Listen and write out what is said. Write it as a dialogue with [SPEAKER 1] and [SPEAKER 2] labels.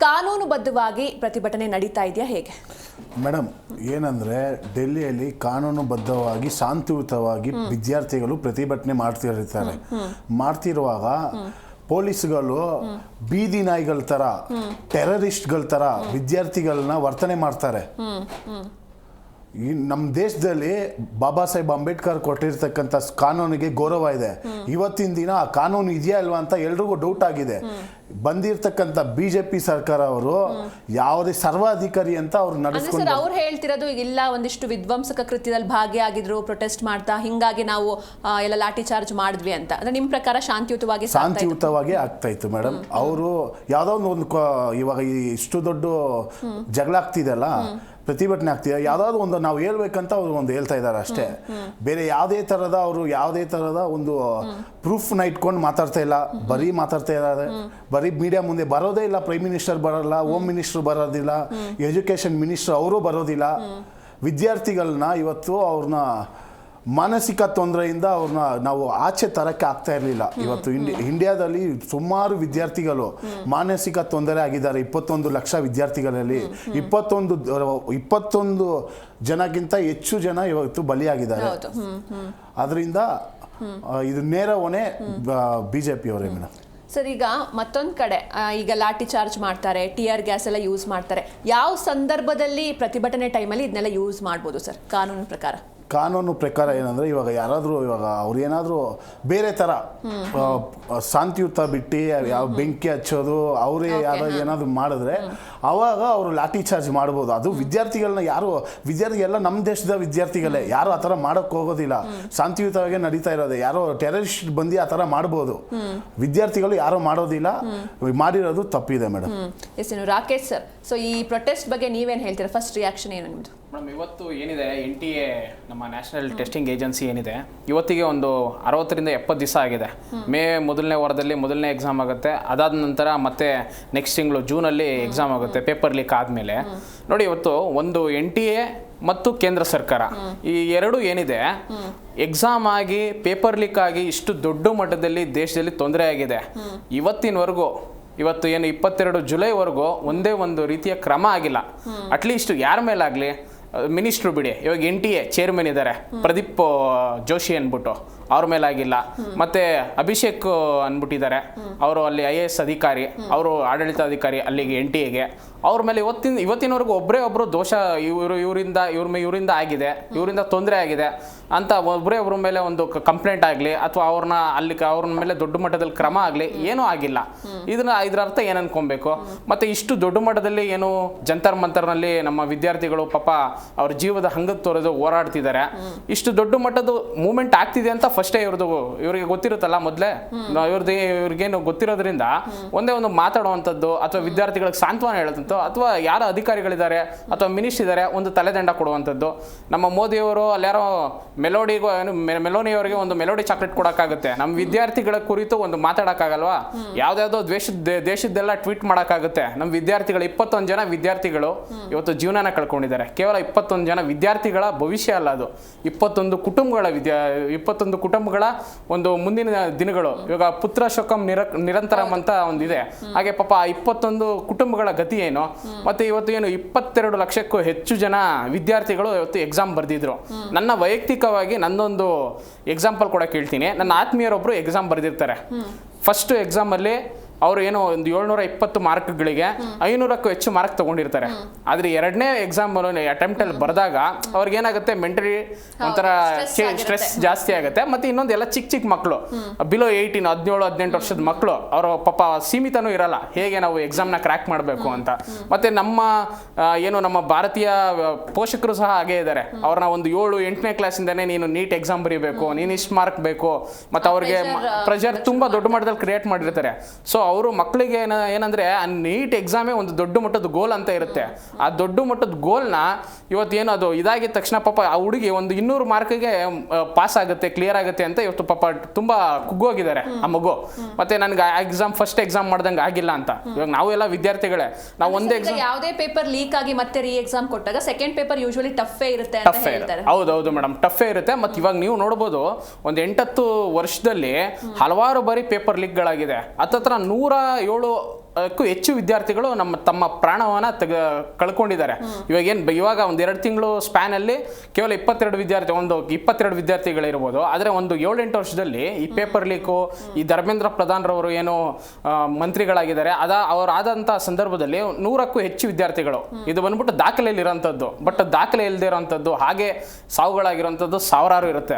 [SPEAKER 1] ಕಾನೂನುಬದ್ಧವಾಗಿ ಪ್ರತಿಭಟನೆ ನಡೀತಾ ಇದೆಯಾ ಹೇಗೆ?
[SPEAKER 2] ಮೇಡಮ್, ಏನಂದರೆ ಡೆಲ್ಲಿಯಲ್ಲಿ ಕಾನೂನುಬದ್ಧವಾಗಿ ಶಾಂತಿಯುತವಾಗಿ ವಿದ್ಯಾರ್ಥಿಗಳು ಪ್ರತಿಭಟನೆ ಮಾಡ್ತಿರುವಾಗ ಪೊಲೀಸ್ಗಳು ಬೀದಿ ನಾಯಿಗಳ ಥರ, ಟೆರರಿಸ್ಟ್ಗಳ ಥರ ವಿದ್ಯಾರ್ಥಿಗಳನ್ನ ವರ್ತನೆ ಮಾಡ್ತಾರೆ. ಈ ನಮ್ಮ ದೇಶದಲ್ಲಿ ಬಾಬಾ ಸಾಹೇಬ್ ಅಂಬೇಡ್ಕರ್ ಕೊಟ್ಟಿರ್ತಕ್ಕಂಥ ಕಾನೂನಿಗೆ ಗೌರವ ಇದೆ. ಇವತ್ತಿನ ದಿನ ಆ ಕಾನೂನು ಇದೆಯಾ ಅಲ್ವಾ ಅಂತ ಎಲ್ರಿಗೂ ಡೌಟ್ ಆಗಿದೆ. ಬಂದಿರತಕ್ಕಂಥ ಬಿಜೆಪಿ ಸರ್ಕಾರ ಅವರು ಯಾವುದೇ ಸರ್ವಾಧಿಕಾರಿ ಅಂತ ಅವ್ರು ನಡೆಸ್ಕೊಂಡು
[SPEAKER 1] ಅವ್ರು ಹೇಳ್ತಿರೋದು ಇಲ್ಲ, ಒಂದಿಷ್ಟು ವಿಧ್ವಂಸಕ ಕೃತ್ಯದಲ್ಲಿ ಭಾಗಿಯಾಗಿದ್ರು ಪ್ರೊಟೆಸ್ಟ್ ಮಾಡ್ತಾ, ಹಿಂಗಾಗಿ ನಾವು ಎಲ್ಲ ಲಾಠಿ ಚಾರ್ಜ್ ಮಾಡಿದ್ವಿ ಅಂತ. ಅಂದ್ರೆ ನಿಮ್ಮ ಪ್ರಕಾರ ಶಾಂತಿಯುತವಾಗಿ
[SPEAKER 2] ಆಗ್ತಾ ಇತ್ತು ಮೇಡಮ್. ಅವರು ಯಾವುದೋ ಒಂದು ಇವಾಗ ಇಷ್ಟು ದೊಡ್ಡ ಜಗಳ ಆಗ್ತಿದೆಯಲ್ಲ, ಪ್ರತಿಭಟನೆ ಆಗ್ತಿದೆ, ಯಾವುದಾದ್ರು ಒಂದು ನಾವು ಹೇಳ್ಬೇಕಂತ ಅವರು ಒಂದು ಹೇಳ್ತಾ ಇದ್ದಾರೆ ಅಷ್ಟೇ. ಬೇರೆ ಯಾವುದೇ ಥರದ ಒಂದು ಪ್ರೂಫ್ನ ಇಟ್ಕೊಂಡು ಮಾತಾಡ್ತಾ ಇಲ್ಲ. ಬರೀ ಮಾತಾಡ್ತಾ ಇದ್ದಾರೆ, ಬರೀ ಮೀಡಿಯಾ ಮುಂದೆ ಬರೋದೇ ಇಲ್ಲ. ಪ್ರೈಮ್ ಮಿನಿಸ್ಟರ್ ಬರೋಲ್ಲ, ಹೋಮ್ ಮಿನಿಸ್ಟರ್ ಬರೋದಿಲ್ಲ, ಎಜುಕೇಷನ್ ಮಿನಿಸ್ಟರ್ ಅವರು ಬರೋದಿಲ್ಲ. ವಿದ್ಯಾರ್ಥಿಗಳನ್ನ ಇವತ್ತು ಅವ್ರನ್ನ ಮಾನಸಿಕ ತೊಂದರೆಯಿಂದ ಅವ್ರನ್ನ ನಾವು ಆಚೆ ತರಕ್ಕೆ ಆಗ್ತಾ ಇರಲಿಲ್ಲ. ಇವತ್ತು ಇಂಡಿಯಾದಲ್ಲಿ ಸುಮಾರು ವಿದ್ಯಾರ್ಥಿಗಳು ಮಾನಸಿಕ ತೊಂದರೆ ಆಗಿದ್ದಾರೆ. 21 ಲಕ್ಷ ವಿದ್ಯಾರ್ಥಿಗಳಲ್ಲಿ 21 ಜನಕ್ಕಿಂತ ಹೆಚ್ಚು ಜನ ಇವತ್ತು ಬಲಿಯಾಗಿದ್ದಾರೆ. ಅದರಿಂದ ಇದು ನೇರ ಹೊಣೆ ಬಿಜೆಪಿ ಅವರೇ ಮೇಡಮ್.
[SPEAKER 1] ಸರ್, ಈಗ ಮತ್ತೊಂದು ಕಡೆ ಈಗ ಲಾಠಿ ಚಾರ್ಜ್ ಮಾಡ್ತಾರೆ, ಟಿಯರ್ ಗ್ಯಾಸ್ ಎಲ್ಲ ಯೂಸ್ ಮಾಡ್ತಾರೆ. ಯಾವ ಸಂದರ್ಭದಲ್ಲಿ ಪ್ರತಿಭಟನೆ ಟೈಮಲ್ಲಿ ಇದನ್ನೆಲ್ಲ ಯೂಸ್ ಮಾಡ್ಬೋದು ಸರ್ ಕಾನೂನು ಪ್ರಕಾರ? ಏನಂದರೆ ಇವಾಗ ಅವ್ರು ಏನಾದರೂ ಬೇರೆ ಥರ ಶಾಂತಿಯುತ ಬಿಟ್ಟು ಯಾವ ಬೆಂಕಿ ಹಚ್ಚೋದು, ಅವರೇ ಏನಾದರೂ ಮಾಡಿದ್ರೆ ಅವಾಗ ಅವರು ಲಾಠಿ ಚಾರ್ಜ್ ಮಾಡ್ಬೋದು. ಅದು ವಿದ್ಯಾರ್ಥಿಗಳನ್ನ ಎಲ್ಲ ನಮ್ಮ ದೇಶದ ವಿದ್ಯಾರ್ಥಿಗಳೇ, ಯಾರು ಆ ಥರ ಮಾಡೋಕ್ಕೆ ಹೋಗೋದಿಲ್ಲ. ಶಾಂತಿಯುತವಾಗಿ ನಡೀತಾ ಇರೋದೆ. ಯಾರೋ ಟೆರರಿಸ್ಟ್ ಬಂದು ಆ ಥರ ಮಾಡ್ಬೋದು, ವಿದ್ಯಾರ್ಥಿಗಳು ಯಾರೋ ಮಾಡೋದಿಲ್ಲ. ಮಾಡಿರೋದು ತಪ್ಪಿದೆ ಮೇಡಮ್. ರಾಕೇಶ್ ಸರ್, ಸೊ ಈ ಪ್ರೊಟೆಸ್ಟ್ ಬಗ್ಗೆ ನೀವೇನು ಹೇಳ್ತೀರಾ? ಫಸ್ಟ್ ರಿಯಾಕ್ಷನ್ ಏನು ನಿಮ್ಮದು?
[SPEAKER 3] ಮೇಡಮ್, ಇವತ್ತು ಏನಿದೆ NTA ನಮ್ಮ ನ್ಯಾಷನಲ್ ಟೆಸ್ಟಿಂಗ್ ಏಜೆನ್ಸಿ ಏನಿದೆ, ಇವತ್ತಿಗೆ ಒಂದು 60ರಿಂದ 70 ದಿವಸ ಆಗಿದೆ. ಮೇ ಮೊದಲನೇ ವಾರದಲ್ಲಿ ಮೊದಲನೇ ಎಕ್ಸಾಮ್ ಆಗುತ್ತೆ. ಅದಾದ ನಂತರ ಮತ್ತೆ ನೆಕ್ಸ್ಟ್ ತಿಂಗಳು ಜೂನಲ್ಲಿ ಎಕ್ಸಾಮ್ ಆಗುತ್ತೆ, ಪೇಪರ್ ಲೀಕ್ ಆದಮೇಲೆ. ನೋಡಿ, ಇವತ್ತು ಒಂದು NTA ಮತ್ತು ಕೇಂದ್ರ ಸರ್ಕಾರ ಈ ಎರಡು ಏನಿದೆ, ಎಕ್ಸಾಮ್ ಆಗಿ ಪೇಪರ್ ಲೀಕ್ ಆಗಿ ಇಷ್ಟು ದೊಡ್ಡ ಮಟ್ಟದಲ್ಲಿ ದೇಶದಲ್ಲಿ ತೊಂದರೆ ಆಗಿದೆ. ಇವತ್ತು ಏನು 22 ಜುಲೈವರೆಗೂ ಒಂದೇ ಒಂದು ರೀತಿಯ ಕ್ರಮ ಆಗಿಲ್ಲ. ಅಟ್ಲೀಸ್ಟ್ ಯಾರ ಮೇಲಾಗಲಿ, ಮಿನಿಸ್ಟ್ರು ಬಿಡಿ, ಇವಾಗ NTA ಚೇರ್ಮನ್ ಇದ್ದಾರೆ ಪ್ರದೀಪ್ ಜೋಶಿ ಅಂದ್ಬಿಟ್ಟು, ಅವ್ರ ಮೇಲಾಗಿಲ್ಲ. ಮತ್ತು ಅಭಿಷೇಕ್ ಅಂದ್ಬಿಟ್ಟಿದ್ದಾರೆ, ಅವರು ಅಲ್ಲಿ IAS ಅಧಿಕಾರಿ, ಅವರು ಆಡಳಿತಾಧಿಕಾರಿ ಅಲ್ಲಿಗೆ NTAಗೆ. ಅವ್ರ ಮೇಲೆ ಇವತ್ತಿನವರೆಗೂ ಒಬ್ಬರು ದೋಷ ಇವರಿಂದ ಆಗಿದೆ, ಇವರಿಂದ ತೊಂದರೆ ಆಗಿದೆ ಅಂತ ಒಬ್ಬರ ಮೇಲೆ ಒಂದು ಕಂಪ್ಲೇಂಟ್ ಆಗಲಿ ಅಥವಾ ಅವ್ರ ಮೇಲೆ ದೊಡ್ಡ ಮಟ್ಟದಲ್ಲಿ ಕ್ರಮ ಆಗಲಿ ಏನೂ ಆಗಿಲ್ಲ. ಇದರ ಅರ್ಥ ಏನು ಅನ್ಕೊಬೇಕು? ಮತ್ತು ಇಷ್ಟು ದೊಡ್ಡ ಮಟ್ಟದಲ್ಲಿ ಏನು ಜಂತರ್ ಮಂತರ್ನಲ್ಲಿ ನಮ್ಮ ವಿದ್ಯಾರ್ಥಿಗಳು ಪಾಪ ಅವ್ರ ಜೀವದ ಹಂಗದ ತೋರೋದು ಹೋರಾಡ್ತಿದ್ದಾರೆ. ಇಷ್ಟು ದೊಡ್ಡ ಮಟ್ಟದ ಮೂವ್ಮೆಂಟ್ ಆಗ್ತಿದೆ ಅಂತ ಫಸ್ಟೇ ಇವ್ರಿಗೆ ಗೊತ್ತಿರುತ್ತಲ್ಲ ಮೊದಲೇ. ಇವ್ರಿಗೇನು ಗೊತ್ತಿರೋದ್ರಿಂದ ಒಂದೇ ಒಂದು ಮಾತಾಡುವಂಥದ್ದು ಅಥವಾ ವಿದ್ಯಾರ್ಥಿಗಳಿಗೆ ಸಾಂತ್ವನ ಹೇಳೋದಂಥದ್ದು ಅಥವಾ ಯಾರ ಅಧಿಕಾರಿಗಳಿದ್ದಾರೆ ಅಥವಾ ಮಿನಿಸ್ಟರ್ ಇದ್ದಾರೆ ಒಂದು ತಲೆದಂಡ ಕೊಡುವಂಥದ್ದು. ನಮ್ಮ ಮೋದಿಯವರು ಅಲ್ಲಾರೋ ಮೆಲೋನಿಯವರಿಗೆ ಒಂದು ಮೆಲೋಡಿ ಚಾಕ್ಲೇಟ್ ಕೊಡೋಕ್ಕಾಗುತ್ತೆ, ನಮ್ಮ ವಿದ್ಯಾರ್ಥಿಗಳ ಕುರಿತು ಒಂದು ಮಾತಾಡೋಕ್ಕಾಗಲ್ವಾ? ಯಾವುದ್ಯಾವುದೋ ದೇಶದ್ದೆಲ್ಲ ಟ್ವೀಟ್ ಮಾಡೋಕ್ಕಾಗುತ್ತೆ. ನಮ್ಮ ವಿದ್ಯಾರ್ಥಿಗಳು 21 ಜನ ವಿದ್ಯಾರ್ಥಿಗಳು ಇವತ್ತು ಜೀವನನ ಕಳ್ಕೊಂಡಿದ್ದಾರೆ. ಕೇವಲ 21 ಜನ ವಿದ್ಯಾರ್ಥಿಗಳ ಭವಿಷ್ಯ ಅಲ್ಲ, ಅದು 21 ಕುಟುಂಬಗಳ ಒಂದು ಮುಂದಿನ ದಿನಗಳು. ಇವಾಗ ಪುತ್ರ ಶೋಕಂ ನಿರಂತರಂ ಅಂತ ಒಂದಿದೆ, ಹಾಗೆ ಪಾಪ 21 ಕುಟುಂಬಗಳ ಗತಿ ಏನು? ಮತ್ತೆ ಇವತ್ತು ಏನು 22 ಲಕ್ಷಕ್ಕೂ ಹೆಚ್ಚು ಜನ ವಿದ್ಯಾರ್ಥಿಗಳು ಇವತ್ತು ಎಕ್ಸಾಮ್ ಬರೆದಿದ್ರು. ನನ್ನ ವೈಯಕ್ತಿಕವಾಗಿ ನನ್ನೊಂದು ಎಕ್ಸಾಂಪಲ್ ಕೂಡ ಕೇಳ್ತೀನಿ. ನನ್ನ ಆತ್ಮೀಯರೊಬ್ಬರು ಎಕ್ಸಾಮ್ ಬರೆದಿರ್ತಾರೆ. ಫಸ್ಟ್ ಎಕ್ಸಾಮಲ್ಲಿ ಅವರು ಏನೋ ಒಂದು 720 ಮಾರ್ಕ್ಗಳಿಗೆ 500ಕ್ಕೂ ಹೆಚ್ಚು ಮಾರ್ಕ್ ತಗೊಂಡಿರ್ತಾರೆ. ಆದರೆ ಎರಡನೇ ಎಕ್ಸಾಮ್ ಅಟೆಂಪ್ಟಲ್ಲಿ ಬರೆದಾಗ ಅವ್ರಿಗೇನಾಗುತ್ತೆ, ಮೆಂಟಲಿ ಒಂಥರ ಸ್ಟ್ರೆಸ್ ಜಾಸ್ತಿ ಆಗುತ್ತೆ. ಮತ್ತು ಇನ್ನೊಂದು ಎಲ್ಲ ಚಿಕ್ಕ ಮಕ್ಕಳು, ಬಿಲೋ 18, 17-18 ವರ್ಷದ ಮಕ್ಕಳು, ಅವರು ಪಾಪ ಸೀಮಿತನೂ ಇರಲ್ಲ ಹೇಗೆ ನಾವು ಎಕ್ಸಾಮ್ನ ಕ್ರ್ಯಾಕ್ ಮಾಡಬೇಕು ಅಂತ. ಮತ್ತು ನಮ್ಮ ಭಾರತೀಯ ಪೋಷಕರು ಸಹ ಹಾಗೇ ಇದ್ದಾರೆ. ಅವ್ರನ್ನ ಒಂದು 7-8ನೇ ಕ್ಲಾಸಿಂದನೇ ನೀನು ನೀಟ್ ಎಕ್ಸಾಮ್ ಬರೀಬೇಕು, ನೀನು ಇಷ್ಟು ಮಾರ್ಕ್ ಬೇಕು, ಮತ್ತು ಅವ್ರಿಗೆ ಪ್ರೆಷರ್ ತುಂಬ ದೊಡ್ಡ ಮಟ್ಟದಲ್ಲಿ ಕ್ರಿಯೇಟ್ ಮಾಡಿರ್ತಾರೆ. ಸೊ ಅವರು ಮಕ್ಕಳಿಗೆ ಏನಂದರೆ ಆ ನೀಟ್ ಎಕ್ಸಾಮೇ ಒಂದು ದೊಡ್ಡ ಮಟ್ಟದ ಗೋಲ್ ಅಂತ ಇರುತ್ತೆ. ಆ ದೊಡ್ಡ ಮಟ್ಟದ ಗೋಲ್ನ ಇವತ್ತೇನು ಅದು ಇದಾಗಿದ ತಕ್ಷಣ ಪಾಪ ಆ ಹುಡುಗಿ ಒಂದು 200 ಮಾರ್ಕಿಗೆ ಪಾಸ್ ಆಗುತ್ತೆ, ಕ್ಲಿಯರ್ ಆಗುತ್ತೆ ಅಂತ ಇವತ್ತು ಪಾಪ ತುಂಬ ಕುಗ್ಗೋಗಿದ್ದಾರೆ ಆ ಮಗು. ಮತ್ತೆ ನನಗೆ ಫಸ್ಟ್ ಎಕ್ಸಾಮ್ ಮಾಡ್ದಂಗೆ ಆಗಿಲ್ಲ ಅಂತ. ಇವಾಗ ನಾವು ಎಲ್ಲ ವಿದ್ಯಾರ್ಥಿಗಳೇ, ನಾವು ಒಂದೇ ಎಕ್ಸಾಮ್
[SPEAKER 1] ಯಾವುದೇ ಪೇಪರ್ ಲೀಕ್ ಆಗಿ ಮತ್ತೆ ರೀ ಎಕ್ಸಾಮ್ ಕೊಟ್ಟಾಗ ಸೆಕೆಂಡ್ ಪೇಪರ್ ಯೂಶುವಲಿ ಟಫೇ ಇರುತ್ತೆ.
[SPEAKER 3] ಹೌದೌದು ಮೇಡಮ್, ಟಫೇ ಇರುತ್ತೆ. ಮತ್ತು ಇವಾಗ ನೀವು ನೋಡ್ಬೋದು, ಒಂದು 8-10 ವರ್ಷದಲ್ಲಿ ಹಲವಾರು ಬಾರಿ ಪೇಪರ್ ಲೀಕ್ಗಳಾಗಿದೆ. ಹತ್ತತ್ರ 107 ಹೆಚ್ಚು ವಿದ್ಯಾರ್ಥಿಗಳು ತಮ್ಮ ಪ್ರಾಣವನ್ನ ಕಳ್ಕೊಂಡಿದ್ದಾರೆ. ಇವಾಗ ಒಂದು 2 ತಿಂಗಳು ಸ್ಪ್ಯಾನ್ ಅಲ್ಲಿ ಕೇವಲ 22 ವಿದ್ಯಾರ್ಥಿಗಳಿರ್ಬೋದು. ಆದ್ರೆ ಒಂದು 7-8 ವರ್ಷದಲ್ಲಿ ಈ ಪೇಪರ್ ಲೀಕು, ಈ ಧರ್ಮೇಂದ್ರ ಪ್ರಧಾನ್ ರವರು ಏನು ಮಂತ್ರಿಗಳಾಗಿದ್ದಾರೆ ಅವರಾದಂತಹ ಸಂದರ್ಭದಲ್ಲಿ 100ಕ್ಕೂ ಹೆಚ್ಚು ವಿದ್ಯಾರ್ಥಿಗಳು, ಇದು ಬಂದ್ಬಿಟ್ಟು ದಾಖಲೆಯಲ್ಲಿ ಇರೋಂಥದ್ದು. ಬಟ್ ದಾಖಲೆ ಇಲ್ಲದೆ ಇರೋಂಥದ್ದು, ಹಾಗೆ ಸಾವುಗಳಾಗಿರೋಂಥದ್ದು ಸಾವಿರಾರು ಇರುತ್ತೆ.